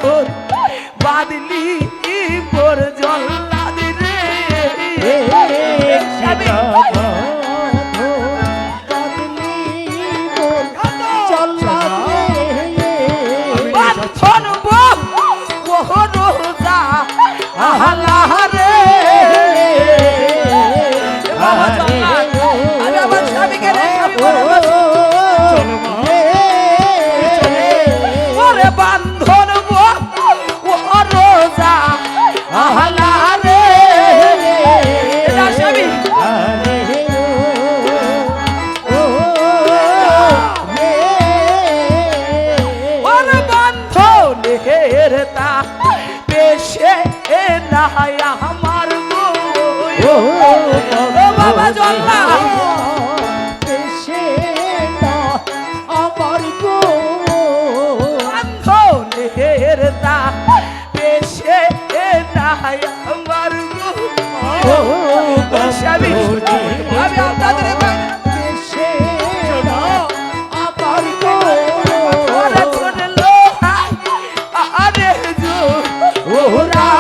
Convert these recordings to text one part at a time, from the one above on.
বাঁধন বাঁধলি মোর জল্লাদ রে স্বামী আমার গো বাবা জল্লা আমার গো বান্ধনের তা পেশে নাই আমার গো স্বামী আমি আপনাদের পেশে আমার গো আরে জো ওরা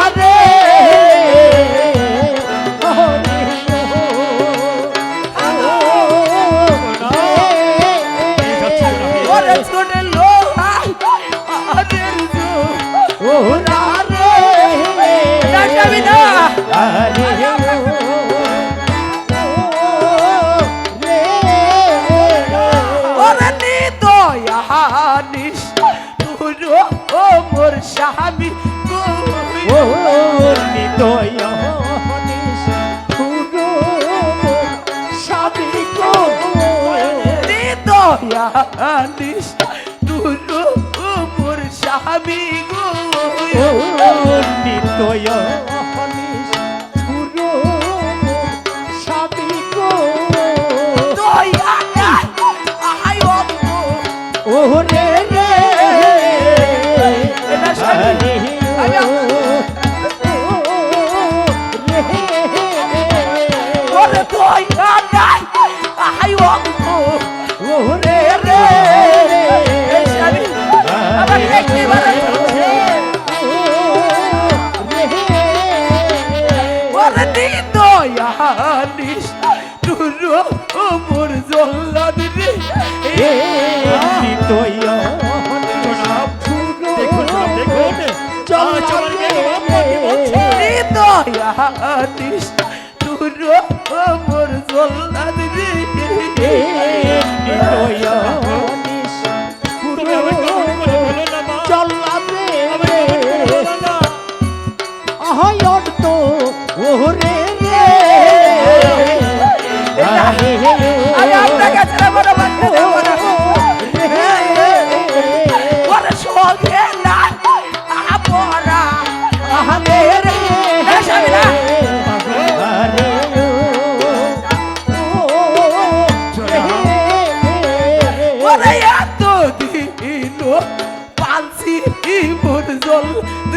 মোর স্বামী দয়ানিস তুরো মোর স্বামী গো দয়ানিস তুরো স্বামী গো দয়া আই ওরে রে এটা স্বামী ওরে দয়া নাই আই ওরে রে স্বামী আবার দেখতে পারে ওরে দয়ানিস তুরো মোর জল্লাদ রে দয়ানিস তুরো মোর জল্লাদ রে দয়ানিস জল্লাদ রে আহায়ত তো ওরে রে আমি আপনার কাছে বড় বাচ্চা দেব না ওরে সঙ্গে না আপরা আহারে রে স্বামী না ওরে এত দিন পালছি মোর জল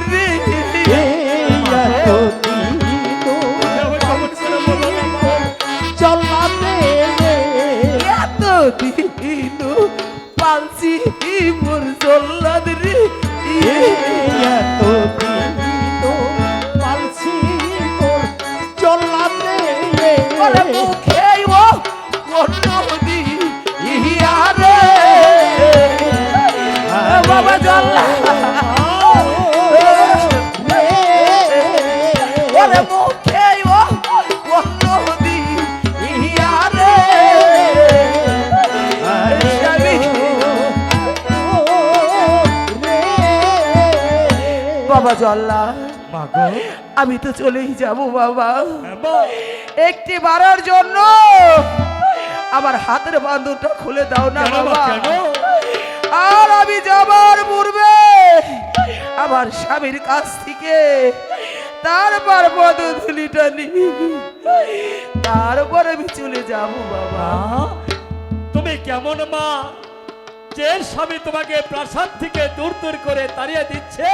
রে দিন পালছি মোর জল্লাদ রে পালছি মোর জল্লাদ রে মুখে ও নদী ইয়া রে বাবা জল্লাদ ওরে মুখে ও নদী ইয়া রে বাবা জল্লা আমি তো চলেই যাব বাবা একটি বারের জন্য আমার হাতের বাঁধনটা খুলে দাও না বাবা আর আমি যাবার পূর্বে আমার স্বামীর কাছ থেকে তারপর পদধূলিটা নিয়ে তারপর আমি চলে যাব বাবা তুমি কেমন মা যে স্বামী তোমাকে প্রাসাদ থেকে দূর দূর করে তাড়িয়ে দিচ্ছে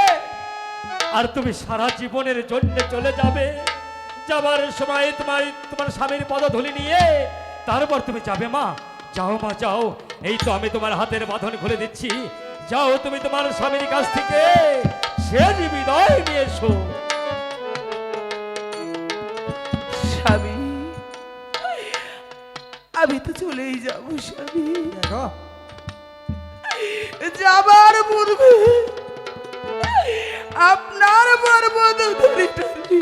আর তুমি সারা জীবনের জন্য চলে যাবে যাবার সময় তোমার স্বামীর পদধূলি নিয়ে তারপর তুমি যাবে মা যাও মা যাও এই তো আমি তোমার হাতের বাঁধন খুলে দিচ্ছি যাও তুমি তোমার স্বামীর কাছ থেকে শেষ বিদায় নিয়ে এসো। স্বামী, আমি তো চলেই যাব স্বামী। দেখো যাবার পূর্বে আপনার পর্বত ধরে টানি,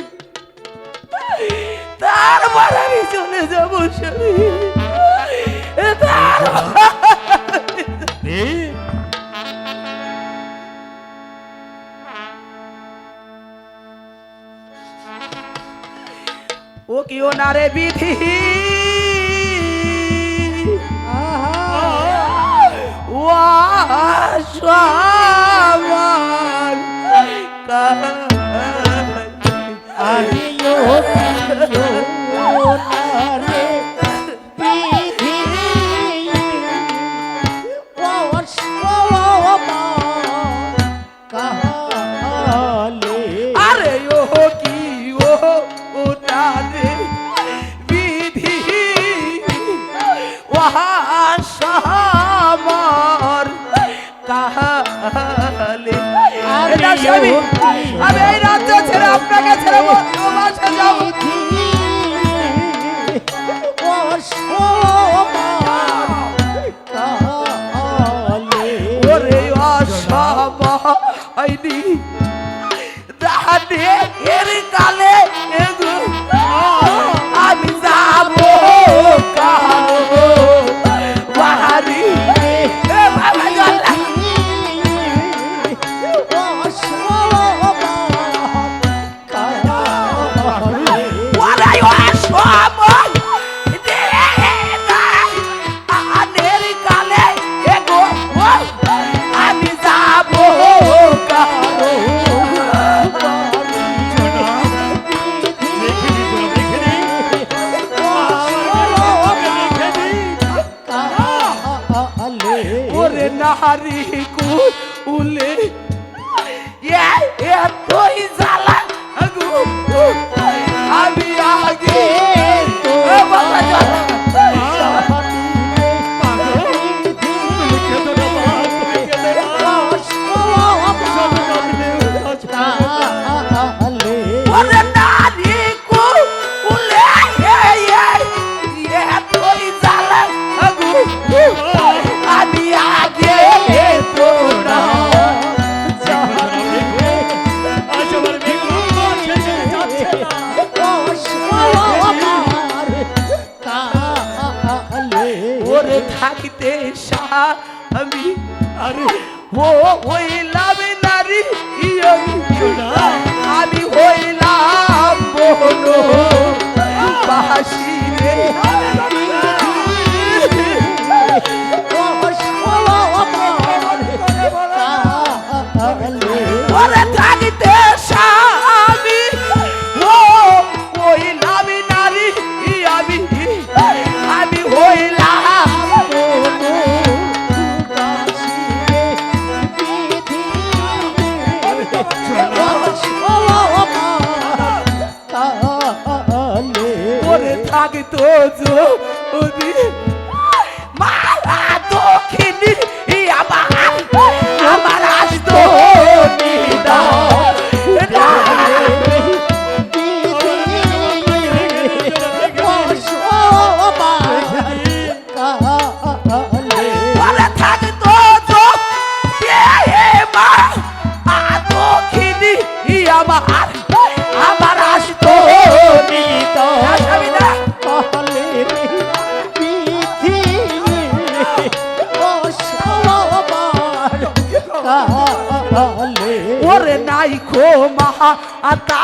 তারপর আমি চলে যাব স্বামী। এই ও কি ও না রে বিধি, ও আমার আমিও রে বিধি ও কালে আরে ও কি ও ও না রে বিধি, ও আমার কালে। এটা স্বামী, আমি এই রাজ্য ছেড়ে আপনাকে ছেড়ে বর্তমাসে যাব। ওরে অসময়নি দাঁড়ে এর কালে এগো আমি যাব কালো বাহারি। এ বাবা জল্লা ওরে অসময় আনের কালে এগো আমি যাব কালো ওরে নারী কুলে তুই জ্বালা আগু আমি আগে বাবা জ্বালা ওরে নারী কুলে তুই জ্বালা আগু আমি আগে তো না ওরে থাকিতে স্বামী আরে ও হইলাম নারী আমি হইলাম বোন বাসি রে ওরে থাকিতে স্বামী ও হইলাম নারী আমি আমি হইলাম ওরে থাকিতো যদি মা দক্ষিণী আমার আসতো নিদা ওরে থাকিতো মা দক্ষিণী আমার আসতো নিদা ওরে নাই খো মহা আতা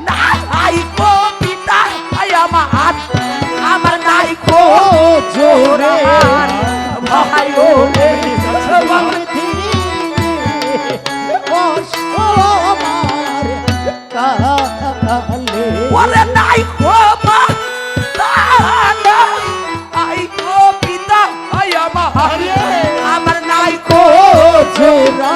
নাই খো পিতা আমার নাই খো জোরে ভাই ও ওরে নাই খো মা আই খো পিতা আমার নাই খো জোরা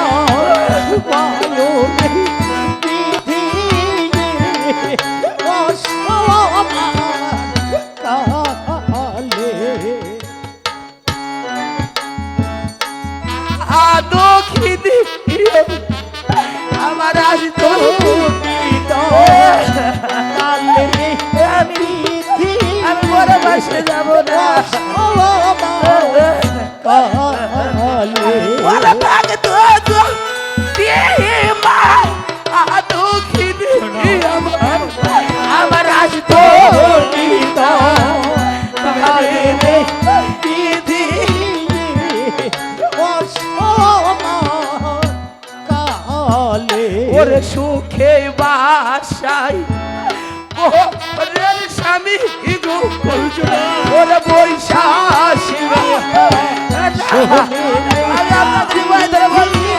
দক্ষিণী কালে ওরে ভক্ত দিমা দুঃখিনী আমার আসতো নিত তারে বিধি কালে ওরে সুখে বাসাই ওরে স্বামী গো ওরে বৈশাখী আমি আপনাদের ভয় ধরে বলছি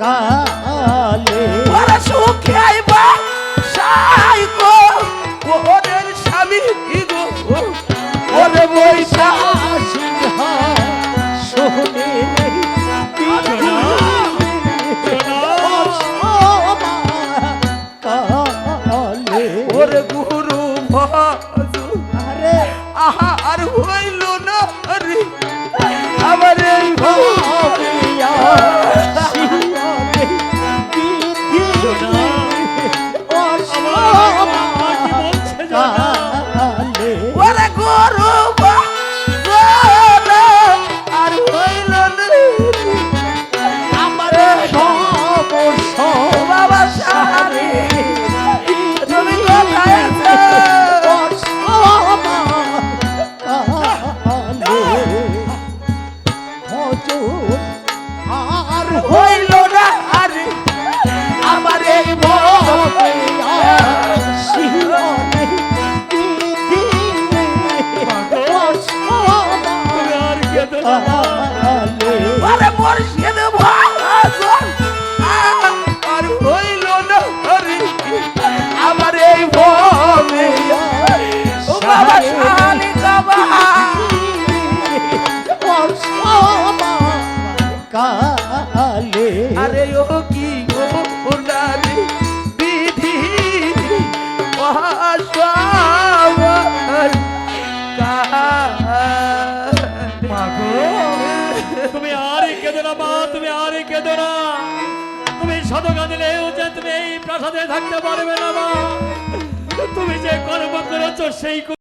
কালে ওরে সুখে বাসাই গো ওরে স্বামী গো ওরে বৈশাখী সিংহ সোনে কালে ওরে গুরু ভজ আরে আহা আর হইল না রে আমার এই ভাবিয়া শিয়রে বিধি কালে ওরে গুরু ভজ আর হইল না আমার সমস্ত বাবা সাহারি তুমি কোথায় আছো আর হইল না আরে আমার এই আর কেঁদো না মা। আরে মুর্শিদ ভজ আর হইল না আরে আমার এই ভবে ও বাবা সাহারি বাবা কালে আরে ও কি গো নারী বিধি মহাস্বামর মাগো, তুমি আর কেঁদো না মা, তুমি আর কেঁদো না। তুমি শত কাঁদিলেও যে তুমি এই প্রাসাদে থাকতে পারবে না মা। তুমি যে কর্ম করেছো সেই